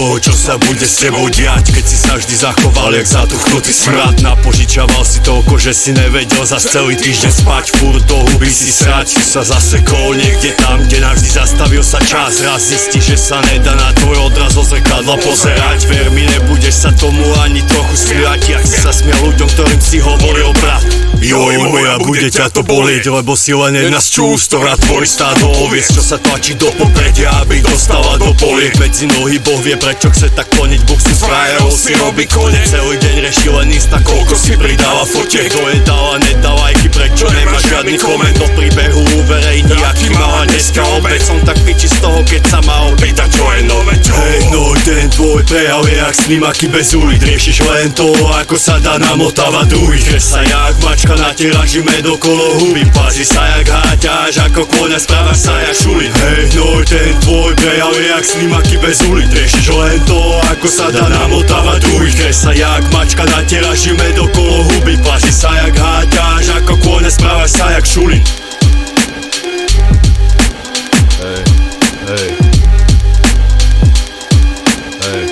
toho, čo sa bude s tebou diať, keď si sa vždy zachoval jak zatuchnutý smrad. Napožičaval si toľko, že si nevedel za celý týždeň spať. Furt do huby si srať, si sa zasekol niekde tam, kde navždy zastavil sa čas. Raz zistíš, že sa nedá na tvoj odraz zo zrkadla pozerať. Ver mi, nebudeš sa tomu ani trochu smiať, jak si sa smial ľuďom, ktorým si hovoril brat. Joj moja, bude ťa to bolieť, lebo si len jedna z čúst, ktorá tvoj stádo oviec, čo sa tlačí do popredia, aby dostala do poliek. Medzi nohy Boh vie, prečo chce tak plniť, Boh si z frajerov si robí konec. Celý deň reši len Insta, koľko si pridáva fotiek. Kto je dal a nedal lajky, prečo nemá žiadny koment do príbehu uverejní, aký mala dneska obed. Som tak piči z toho, keď sa ma opýta, čo je nové, čo? Hej, no ten tvoj prejav je jak snímaky bez ulic. Riešiš len to, ako sa dá namotávať druhých. Kreš sa jak mačka, natieraš im med okolo huby. Páži sa jak háťaš, ako kôňa, správaš sa jak šulin. Hej, no ten tvoj prejav je jak snímaky bez ulic. Riešiš len to, ako sa dá namotávať druhých. Kreš sa jak mačka, natieraš im med okolo huby. Páži sa jak háťaš, ako kôňa, správaš sa jak šulin. Hej, hej. Hej.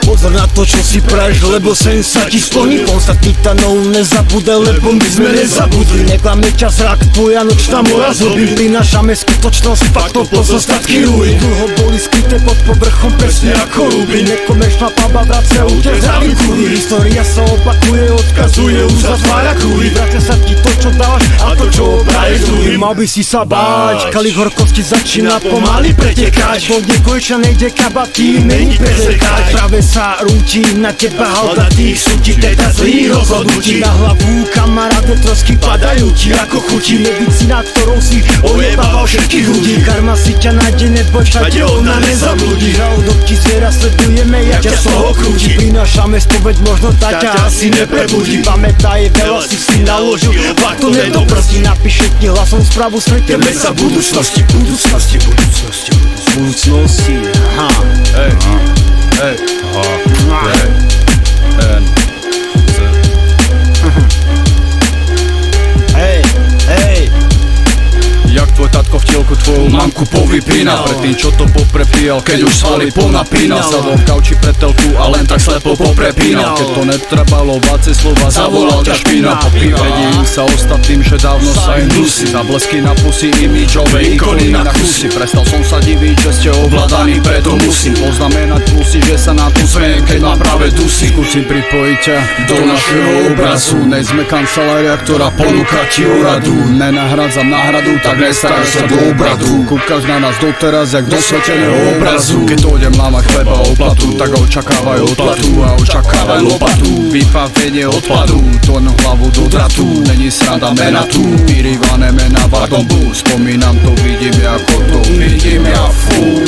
Pozor na to, čo si praješ, lebo sen sa ti splní. Pomsta titanov nezabudaj, lebo my sme nezabudli. Neklame čas, rak, tvoja nočná mora zlobí. Prinášame skutočnosť, faktov pozostatky rúj. Dlho boli skryté pod povrchom, presne ako ruby. Nekomerčná paba vracia útek zdravý kúry. História sa opakuje, odkazuje, uzatvára kúry. Vracia sa ti to, čo dávaš a to, čo obraješ druhým. Mal by si sa báť, kalich horkosti začína pomaly pretekať. Vodne konečne nejde kabaty, není prezekať. Práve sa rúti na teba halda tých súti, teda zlých rozhodnutí. Na hlavu kamaráde trosky padajú ti ako chutí. Medicína, ktorou si ojebával všetkých ľudí. Karma si ťa nájde, neboj, všade ona nezabludí. Žalúdok ti zviera, sledujeme, jak ťa z toho krúti. Prinášame spoveď, možno tá ťa asi neprebudí. Pamätaj, veľa si naložil, pak to nedoprstí. Napíše ti hlasom správu, stretneme sa v budúcnosti. Budúcnosti. Aha. Hej. Hej. Hej. Hej, hej. Jak tvoj tatko v tielku tvoju mamku povypínal. Predtým čo to poprepíjal, keď už svaly ponapínal. Sadol v kauči pre telku a len tak slepo poprepínal. Keď to netrebalo váce slova, zavolal ťa špína. Popívedím sa ostatným, že dávno sa im dusí. Zablesky na pusy, imidžové ikony na kusy. Prestal som sa diviť, že ste ovládaní, preto musím poznamenať plusy, že sa na tom smejem, keď ma práve dusí. Skúsim pripojiť ťa do našeho obrazu. Nejsme kancelária, ktorá ponúka ti úradu. Nenahradzam náhradu, tak nestaráš sa do obradu. Kúkaš na nás doteraz, jak do sveteného obrazu. Keď dojdem lámať chleba o platu, tak očakávaj odplatu a očakávaj lopatu. Vypavenie odpadu, tónu hlavu do dratu. Není sranda mena tu, vyrývané mena, pardon bu. Spomínam to, vidím ako to vidím ja fú.